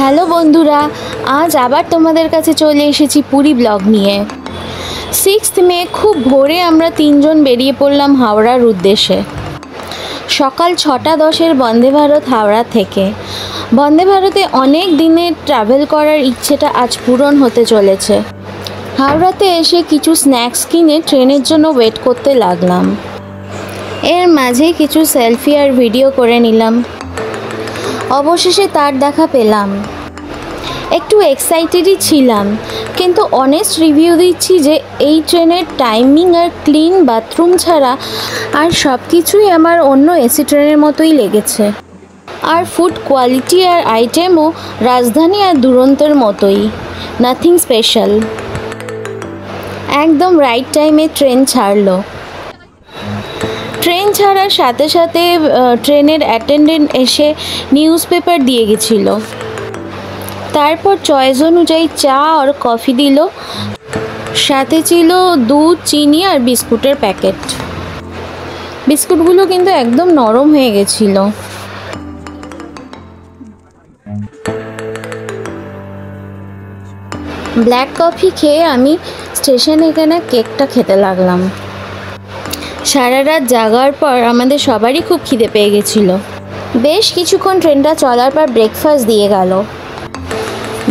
Hello বন্ধুরা, আজ আবার তোমাদের কাছে চলে এসেছি পুরী ব্লগ নিয়ে। 6 মে খুব ভোরে আমরা তিনজন বেরিয়ে পড়লাম হাওড়ার উদ্দেশ্যে। সকাল 6:10 বন্দে ভারত হাওড়া থেকে। বন্দে ভারতে অনেক দিনের ট্রাভেল করার ইচ্ছেটা আজ পূরণ হতে চলেছে। হাওড়াতে এসে কিছু স্ন্যাক্স কিনে ট্রেনের জন্য ওয়েট করতে লাগলাম। এর মাঝে কিছু সেলফি আর ভিডিও করে নিলাম। অবশেষে তার দেখা পেলাম। একটু এক্সাইটেডই ছিলাম, কিন্তু অনেস্ট রিভিউ দিচ্ছি যে এই ট্রেনের টাইমিং আর ক্লিন বাথরুম ছাড়া আর সব কিছুই আমার অন্য এসি ট্রেনের মতোই লেগেছে। আর ফুড কোয়ালিটি আর আইটেমও রাজধানী আর দুরন্তর মতোই, নাথিং স্পেশাল। একদম রাইট টাইমে ট্রেন ছাড়লো। ট্রেন ছাড়ার সাথে সাথে ট্রেনের অ্যাটেন্ডেন্ট এসে নিউজ পেপার দিয়ে গেছিলো। তারপর চয়েস অনুযায়ী চা আর কফি দিল, সাথে ছিল দুধ, চিনি আর বিস্কুটের প্যাকেট। বিস্কুটগুলো কিন্তু একদম নরম হয়ে গেছিল। ব্ল্যাক কফি খেয়ে আমি স্টেশনে এখানে কেকটা খেতে লাগলাম। সারা রাত জাগার পর আমাদের সবারই খুব খিদে পেয়ে গেছিল। বেশ কিছুক্ষণ ট্রেনটা চলার পর ব্রেকফাস্ট দিয়ে গেল।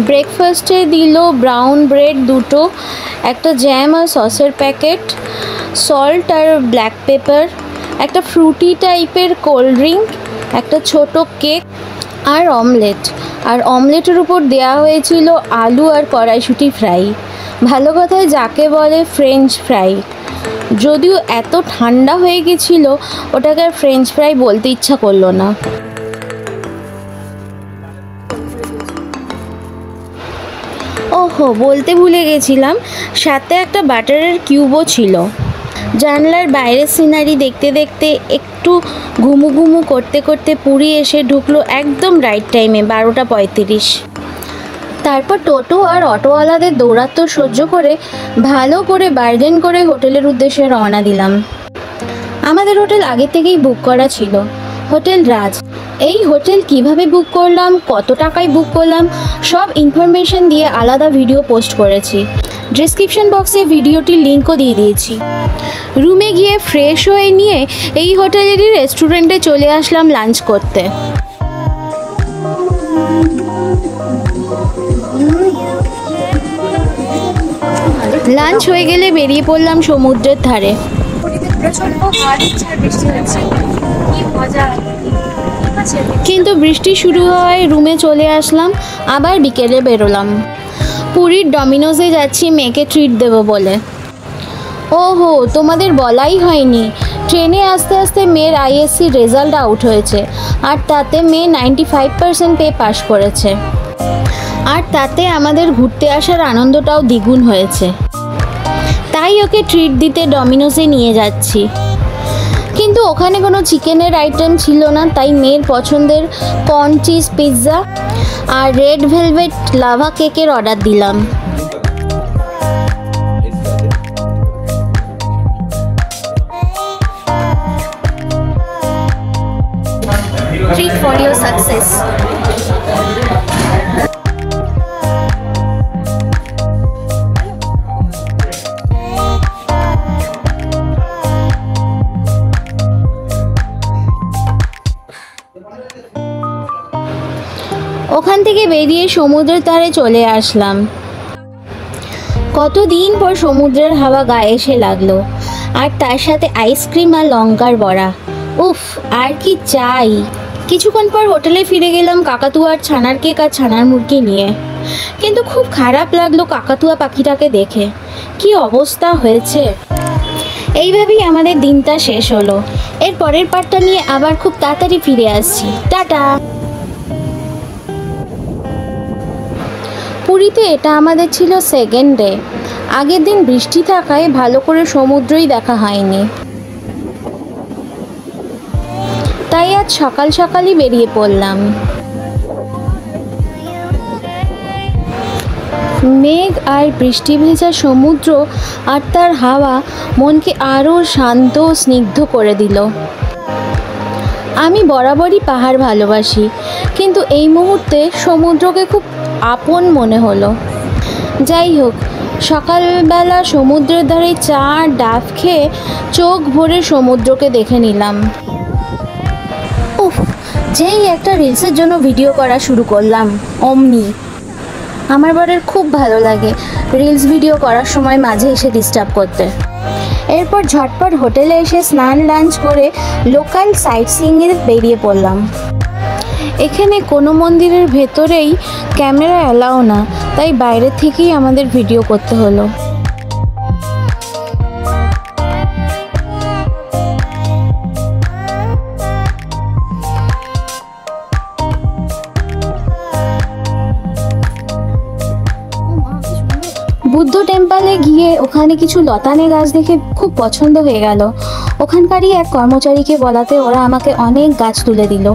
ব্রেকফাস্টে দিল ব্রাউন ব্রেড দুটো, একটা জ্যাম আর সসের প্যাকেট, সল্ট আর ব্ল্যাক পেপার, একটা ফ্রুটি টাইপের কোল্ড ড্রিঙ্ক, একটা ছোট কেক আর অমলেট। আর অমলেটের উপর দেওয়া হয়েছিল আলু আর কড়াইশুঁটি ফ্রাই। ভালো কথায় যাকে বলে ফ্রেঞ্চ ফ্রাই। যদিও এত ঠান্ডা হয়ে গেছিলো ওটাকে আর ফ্রেঞ্চ ফ্রাই বলতে ইচ্ছা করলো না। ওহো, বলতে ভুলে গেছিলাম, সাথে একটা বাটারের কিউবও ছিল। জানলার বাইরের সিনারি দেখতে দেখতে একটু ঘুমু ঘুমু করতে করতে পুরী এসে ঢুকলো একদম রাইট টাইমে 12:35। তারপর টোটো আর অটোওয়ালাদের দৌরাত্ম্য সহ্য করে ভালো করে বার্গেন করে হোটেলের উদ্দেশ্যে রওনা দিলাম। আমাদের হোটেল আগে থেকেই বুক করা ছিল, হোটেল রাজ। এই হোটেল কিভাবে বুক করলাম, কত টাকায় বুক করলাম, সব ইনফরমেশন দিয়ে আলাদা ভিডিও পোস্ট করেছি। ডেসক্রিপশন বক্সে ভিডিওটির লিঙ্কও দিয়ে দিয়েছি। রুমে গিয়ে ফ্রেশ হয়ে নিয়ে এই হোটেলেরই রেস্টুরেন্টে চলে আসলাম লাঞ্চ করতে। লাঞ্চ হয়ে গেলে বেরিয়ে পড়লাম সমুদ্রের ধারে। কিন্তু বৃষ্টি শুরু হয় রুমে চলে আসলাম, আবার বিকেলে বেরোলাম। পুরীর ডমিনোজে যাচ্ছি মেয়েকে ট্রিট দেবো বলে। ওহো, তোমাদের বলাই হয়নি, ট্রেনে আস্তে আস্তে মেয়ের আইএসসি রেজাল্ট আউট হয়েছে, আর তাতে মেয়ে 95% পেয়ে পাশ করেছে। আর তাতে আমাদের ঘুরতে আসার আনন্দটাও দ্বিগুণ হয়েছে। তাই ওকে ট্রিট দিতে ডমিনোজে নিয়ে যাচ্ছি। কিন্তু ওখানে কোনো চিকেনের আইটেম ছিল না, তাই মেয়ের পছন্দের কর্ন চিজ পিৎজা আর রেড ভেলভেট লাভা কেকের অর্ডার দিলাম। Treat for your success. ওখান থেকে বেরিয়ে সমুদ্রের ধারে চলে আসলাম। কতদিন পর সমুদ্রের হাওয়া গায়ে এসে লাগলো, আর তার সাথে আইসক্রিম আর লঙ্কার বড়া। উফ, আর কি চাই। কিছুক্ষণ পর হোটেলে ফিরে গেলাম কাকাতুয়ার ছানার কেক আর ছানার মুরগি নিয়ে। কিন্তু খুব খারাপ লাগলো কাকাতুয়া পাখিটাকে দেখে, কি অবস্থা হয়েছে। এইভাবেই আমাদের দিনটা শেষ হলো। এর পরের পার্টটা নিয়ে আবার খুব তাড়াতাড়ি ফিরে আসছি। টাটা। পুরীতে এটা আমাদের ছিল সেকেন্ড ডে। আগের দিন বৃষ্টি থাকায় ভালো করে সমুদ্রই দেখা হয়নি, তাই আজ সকাল সকালই বেরিয়ে পড়লাম। মেঘ আর বৃষ্টি ভেজা সমুদ্র আর তার হাওয়া মনকে আরও শান্ত ও স্নিগ্ধ করে দিল। আমি বরাবরই পাহাড় ভালোবাসি, কিন্তু এই মুহূর্তে সমুদ্রকে খুব আপন মনে হলো। যাই হোক, সকালবেলা সমুদ্রের ধারে চা আর ডাব খেয়ে চোখ ভরে সমুদ্রকে দেখে নিলাম। উফ, যেই একটা রিলসের জন্য ভিডিও করা শুরু করলাম অমনি। আমার বরের খুব ভালো লাগে রিলস ভিডিও করার সময় মাঝে এসে ডিস্টার্ব করতে। এরপর ঝটপট হোটেলে এসে স্নান লাঞ্চ করে লোকাল সাইট সিইংয়ে বেরিয়ে পড়লাম। এখানে কোনো মন্দিরের ভেতরেই ক্যামেরা অ্যালাউ না, তাই বাইরে থেকেই আমাদের ভিডিও করতে হলো। বুদ্ধ টেম্পলে গিয়ে ওখানে কিছু লতানে গাছ দেখে খুব পছন্দ হয়ে গেল। ওখানকারই এক কর্মচারীকে বলাতে ওরা আমাকে অনেক গাছ তুলে দিল।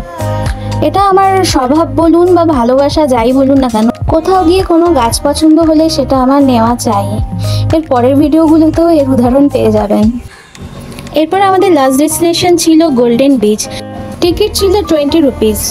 এটা আমার স্বভাব বলুন বা ভালোবাসা যাই বলুন না কেন, কোথাও গিয়ে কোনো গাছ পছন্দ হলে সেটা আমার নেওয়া চাই। এর পরের ভিডিওগুলোতেও এর উদাহরণ পেয়ে যাবেন। এরপর আমাদের লাস্ট ডেস্টিনেশন ছিল গোল্ডেন বিচ। টিকিট ছিল 20 রুপিস।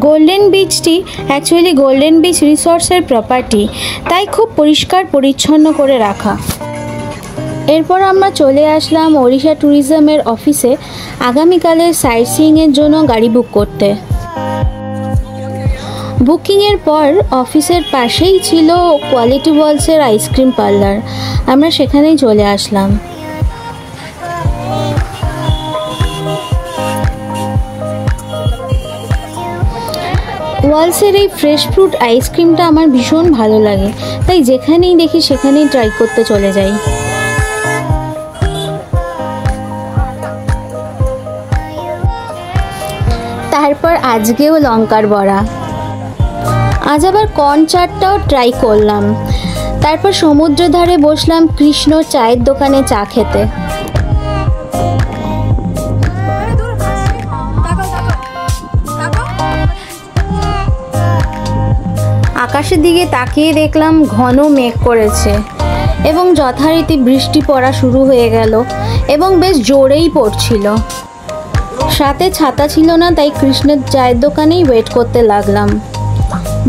গোল্ডেন বিচটি অ্যাকচুয়ালি গোল্ডেন বিচ রিসর্টসের প্রপার্টি, তাই খুব পরিষ্কার পরিচ্ছন্ন করে রাখা। এরপর আমরা চলে আসলাম ওড়িশা ট্যুরিজমের অফিসে আগামীকালের সাইট সিইংয়ের জন্য গাড়ি বুক করতে। বুকিংয়ের পর অফিসের পাশেই ছিল কোয়ালিটি ওয়ালসের আইসক্রিম পার্লার। আমরা সেখানেই চলে আসলাম। ওয়ালসের এই ফ্রেশ ফ্রুট আইসক্রিমটা আমার ভীষণ ভালো লাগে, তাই যেখানেই দেখি সেখানেই ট্রাই করতে চলে যাই। তারপর আজকেও লঙ্কার বড়া, আজ আবার কর্ন চাটটাও ট্রাই করলাম। তারপর সমুদ্রের ধারে বসলাম কৃষ্ণ চায়ের দোকানে চা খেতে। আকাশের দিকে তাকিয়ে দেখলাম ঘন মেঘ করেছে এবং যথারীতি বৃষ্টি পড়া শুরু হয়ে গেল এবং বেশ জোরেই পড়ছিল। সাথে ছাতা ছিল না, তাই কৃষ্ণের চায়ের দোকানেই ওয়েট করতে লাগলাম।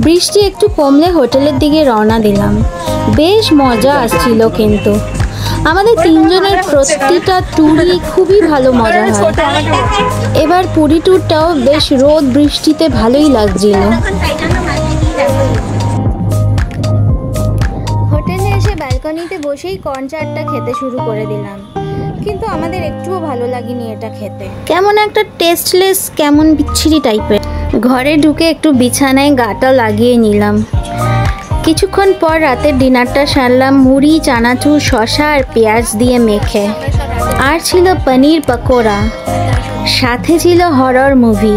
বৃষ্টি একটু কমলে হোটেলের দিকে রওনা দিলাম। বেশ মজা আসছিল, কিন্তু আমাদের তিনজনের প্রতিটা ট্যুরই খুবই ভালো মজা হয়। এবার পুরী ট্যুরটাও বেশ রোদ বৃষ্টিতে ভালোই লাগছিল। হোটেলে এসে ব্যালকনিতে বসেই কর্ন চাটটা খেতে শুরু করে দিলাম, কিন্তু আমাদের একটুও ভালো লাগেনি এটা খেতে। কেমন একটা টেস্টলেস, কেমন বিচ্ছিরি টাইপের। ঘরে ঢুকে একটু বিছানায় গাটা লাগিয়ে নিলাম। কিছুক্ষণ পর রাতের ডিনারটা সারলাম মুড়ি, চানাচুর, শসা আর পেঁয়াজ দিয়ে মেখে। আর ছিল পনির পকোড়া, সাথে ছিল হরর মুভি।